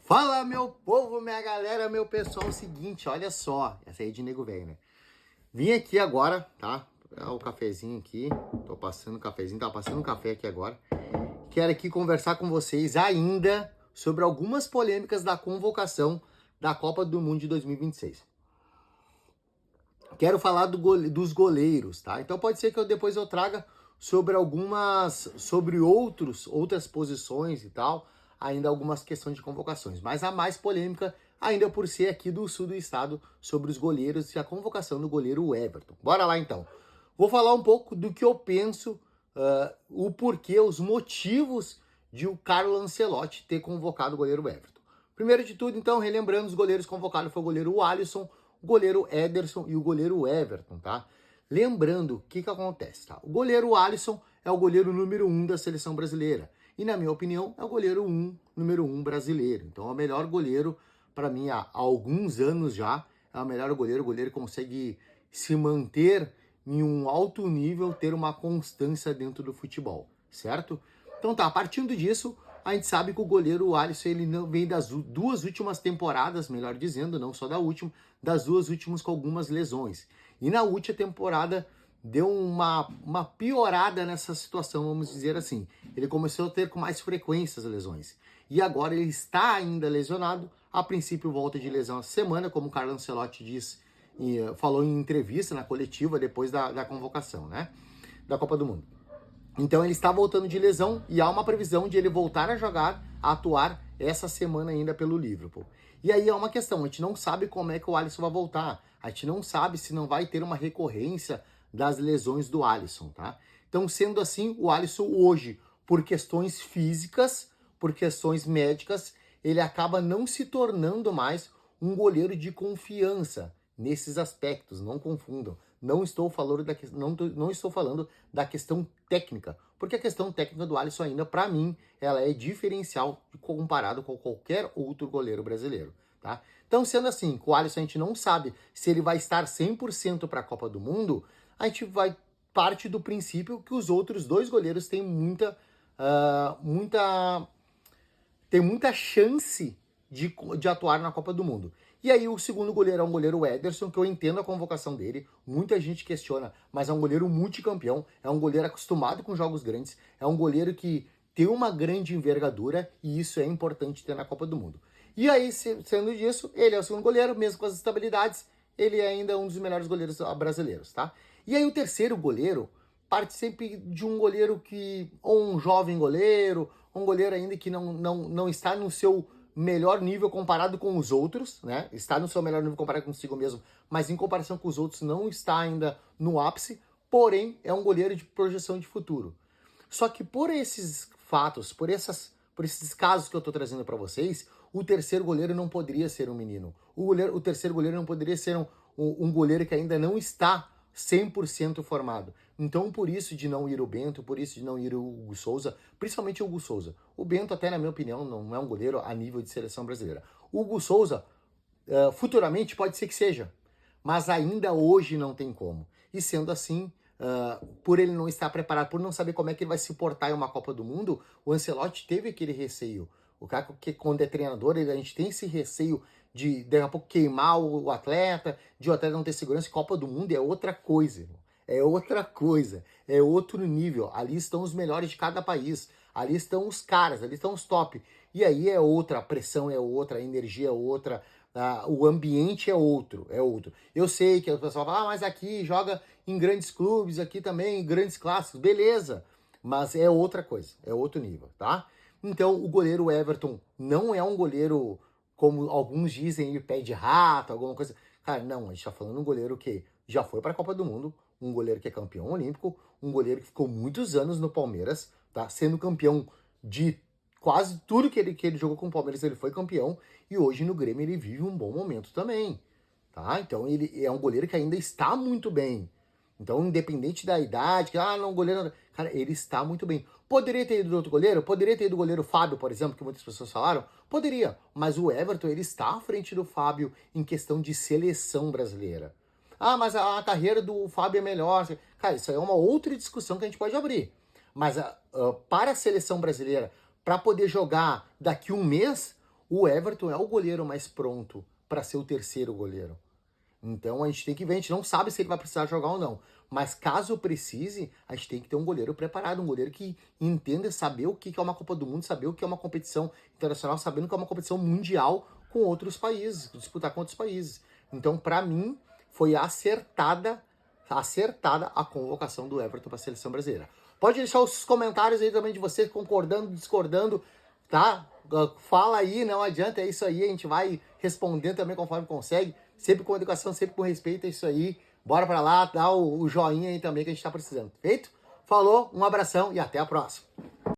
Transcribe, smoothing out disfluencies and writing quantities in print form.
Fala, meu povo, minha galera, meu pessoal, é o seguinte, olha só, essa aí é de nego velho, né? Vim aqui agora, tá? Pegar o cafezinho aqui, tô passando o cafezinho, tá passando um café aqui agora. Quero aqui conversar com vocês ainda sobre algumas polêmicas da convocação da Copa do Mundo de 2026. Quero falar dos goleiros, tá? Então pode ser que depois eu traga sobre outras posições e tal, ainda algumas questões de convocações. Mas a mais polêmica, ainda por ser aqui do sul do estado, sobre os goleiros e a convocação do goleiro Everton. Bora lá então. Vou falar um pouco do que eu penso, o porquê, os motivos de o Carlo Ancelotti ter convocado o goleiro Everton. Primeiro de tudo, então, relembrando, os goleiros convocados foi o goleiro Alisson, o goleiro Ederson e o goleiro Everton, tá? Lembrando, o que acontece, tá? O goleiro Alisson é o goleiro número 1 da seleção brasileira. E, na minha opinião, é o goleiro número 1 brasileiro. Então, é o melhor goleiro, para mim, há alguns anos já, é o melhor goleiro. O goleiro consegue se manter em um alto nível, ter uma constância dentro do futebol, certo? Então tá, partindo disso, a gente sabe que o goleiro Alisson, ele não vem das duas últimas temporadas, melhor dizendo, não só da última, das duas últimas com algumas lesões. E na última temporada deu uma piorada nessa situação, vamos dizer assim. Ele começou a ter com mais frequência as lesões. E agora ele está ainda lesionado. A princípio volta de lesão essa semana, como o Carlo Ancelotti falou em entrevista na coletiva depois da convocação, né? Da Copa do Mundo. Então ele está voltando de lesão e há uma previsão de ele voltar a jogar, a atuar essa semana ainda pelo Liverpool. E aí é uma questão, a gente não sabe como é que o Alisson vai voltar, a gente não sabe se não vai ter uma recorrência das lesões do Alisson, tá? Então, sendo assim, o Alisson hoje, por questões físicas, por questões médicas, ele acaba não se tornando mais um goleiro de confiança nesses aspectos, não confundam. Não estou falando da questão técnica, porque a questão técnica do Alisson ainda, para mim, ela é diferencial comparado com qualquer outro goleiro brasileiro, tá? Então, sendo assim, com o Alisson a gente não sabe se ele vai estar 100% para a Copa do Mundo, a gente vai parte do princípio que os outros dois goleiros têm muita chance de atuar na Copa do Mundo. E aí o segundo goleiro é um goleiro Ederson, que eu entendo a convocação dele, muita gente questiona, mas é um goleiro multicampeão, é um goleiro acostumado com jogos grandes, é um goleiro que tem uma grande envergadura e isso é importante ter na Copa do Mundo. E aí, sendo disso, ele é o segundo goleiro, mesmo com as estabilidades, ele é ainda um dos melhores goleiros brasileiros, tá? E aí o terceiro goleiro parte sempre de um goleiro ou um jovem goleiro, um goleiro ainda que não está no seu melhor nível comparado com os outros, né? Está no seu melhor nível comparado consigo mesmo, mas em comparação com os outros não está ainda no ápice, porém é um goleiro de projeção de futuro. Só que por esses fatos, por esses casos que eu estou trazendo para vocês, o terceiro goleiro não poderia ser um menino. O terceiro goleiro não poderia ser um goleiro que ainda não está 100% formado. Então, por isso de não ir o Bento, por isso de não ir o Hugo Souza, principalmente o Hugo Souza. O Bento, até na minha opinião, não é um goleiro a nível de seleção brasileira. O Hugo Souza, futuramente, pode ser que seja, mas ainda hoje não tem como. E sendo assim, por ele não estar preparado, por não saber como é que ele vai se portar em uma Copa do Mundo, o Ancelotti teve aquele receio. O cara que quando é treinador, a gente tem esse receio de daqui a pouco queimar o atleta, de o atleta não ter segurança. Copa do Mundo é outra coisa, irmão. É outra coisa, é outro nível. Ali estão os melhores de cada país, ali estão os caras, ali estão os top. E aí é outra, a pressão é outra, a energia é outra, o ambiente é outro, é outro. Eu sei que o pessoal fala, mas aqui joga em grandes clubes, aqui também em grandes clássicos, beleza. Mas é outra coisa, é outro nível, tá? Então o goleiro Everton não é um goleiro, como alguns dizem, pé de rato, alguma coisa. Cara, não, a gente tá falando de um goleiro que já foi para a Copa do Mundo, um goleiro que é campeão olímpico, um goleiro que ficou muitos anos no Palmeiras, tá? Sendo campeão de quase tudo que ele jogou com o Palmeiras, ele foi campeão, e hoje no Grêmio ele vive um bom momento também, tá? Então ele é um goleiro que ainda está muito bem. Então, independente da idade, não, goleiro... Cara, ele está muito bem. Poderia ter ido do outro goleiro? Poderia ter ido do goleiro Fábio, por exemplo, que muitas pessoas falaram? Poderia. Mas o Everton, ele está à frente do Fábio em questão de seleção brasileira. Mas a carreira do Fábio é melhor. Cara, isso aí é uma outra discussão que a gente pode abrir. Mas para a seleção brasileira, para poder jogar daqui um mês, O Everton é o goleiro mais pronto para ser o terceiro goleiro. Então a gente tem que ver, a gente não sabe se ele vai precisar jogar ou não. Mas caso precise, a gente tem que ter um goleiro preparado, um goleiro que entenda saber o que é uma Copa do Mundo, saber o que é uma competição internacional, sabendo que é uma competição mundial com outros países, disputar com outros países. Então, para mim, foi acertada a convocação do Everton para a seleção brasileira. Pode deixar os comentários aí também de vocês, concordando, discordando, tá? Fala aí, não adianta, é isso aí, a gente vai respondendo também conforme consegue, sempre com educação, sempre com respeito, é isso aí. Bora pra lá, dá o joinha aí também que a gente tá precisando. Feito? Falou, um abração e até a próxima.